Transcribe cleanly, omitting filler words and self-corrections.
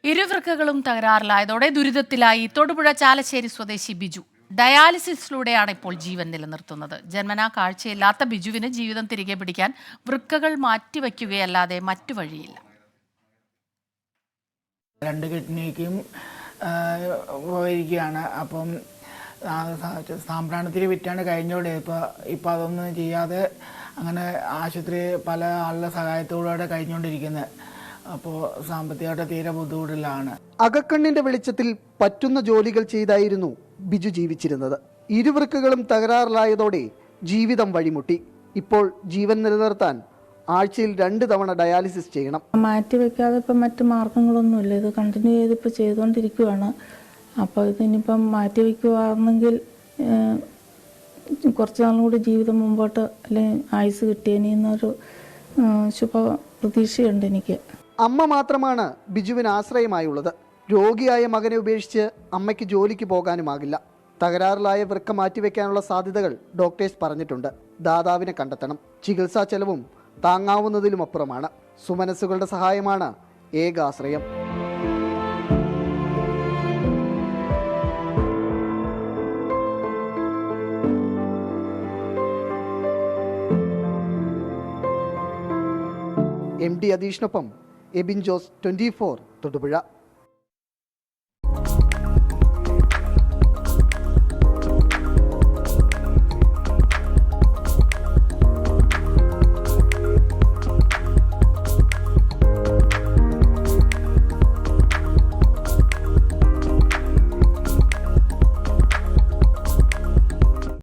ഇരുവൃക്കകളും തകരാറിലായതോടെ ദുരിതത്തിലായി തൊടുപുഴ ചാലശ്ശേരി സ്വദേശി ബിജു. ഡയാലിസിസിലൂടെയാണ് ഇപ്പോൾ ജീവൻ നിലനിർത്തുന്നത്. ജന്മനാ കാഴ്ചയില്ലാത്ത ബിജുവിന് ജീവിതം തിരികെ പിടിക്കാൻ വൃക്കകൾ മാറ്റിവെക്കുകയല്ലാതെ മറ്റു വഴിയില്ല. 2 കിഡ്നിക്കും പോയിരിക്കുകയാണ്. അപ്പം സാമ്പ്രാണത്തിൽ വിറ്റാണ് കഴിഞ്ഞോടെ. ഇപ്പം അതൊന്നും ചെയ്യാതെ അങ്ങനെ ആശുപത്രി പല ആളുടെ സഹായത്തോടെ കഴിഞ്ഞുകൊണ്ടിരിക്കുന്നത്. അപ്പോൾ സാമ്പത്തികമായിട്ട് തീരെ ബുദ്ധിമുട്ടിലാണ്. അകക്കണ്ണിന്റെ വെളിച്ചത്തിൽ പറ്റുന്ന ജോലികൾ ചെയ്തായിരുന്നു ബിജു ജീവിച്ചിരുന്നത്. ഇരുവൃക്കകളും തകരാറിലായതോടെ ജീവിതം വഴിമുട്ടി. ഇപ്പോൾ ജീവൻ നിലനിർത്താൻ ആഴ്ചയിൽ 2 തവണ ഡയാലിസിസ് ചെയ്യണം. മാറ്റിവെക്കാതെ ഇപ്പം മറ്റു മാർഗങ്ങളൊന്നുമില്ല. ഇത് കണ്ടിന്യൂ ചെയ്തിപ്പോൾ ചെയ്തുകൊണ്ടിരിക്കുകയാണ്. അപ്പോൾ ഇതിനിപ്പം മാറ്റിവെക്കുകയാണെങ്കിൽ കുറച്ച് നാളും കൂടി ജീവിതം മുമ്പോട്ട് അല്ലെങ്കിൽ ആയുസ് കിട്ടിയതിനൊരു ശുഭ പ്രതീക്ഷയുണ്ട് എനിക്ക്. അമ്മ മാത്രമാണ് ബിജുവിന് ആശ്രയമായുള്ളത്. രോഗിയായ മകനെ ഉപേക്ഷിച്ച് അമ്മയ്ക്ക് ജോലിക്ക് പോകാനുമാകില്ല. തകരാറിലായ വൃക്ക മാറ്റിവെക്കാനുള്ള സാധ്യതകൾ ഡോക്ടേഴ്സ് പറഞ്ഞിട്ടുണ്ട്. ദാതാവിനെ കണ്ടെത്തണം. ചികിത്സാ ചെലവും താങ്ങാവുന്നതിലുമപ്പുറമാണ്. സുമനസ്സുകളുടെ സഹായമാണ് ഏക ആശ്രയം. MD അദീഷിനൊപ്പം എബിൻ ജോസ്, 24 തൊടുപുഴ.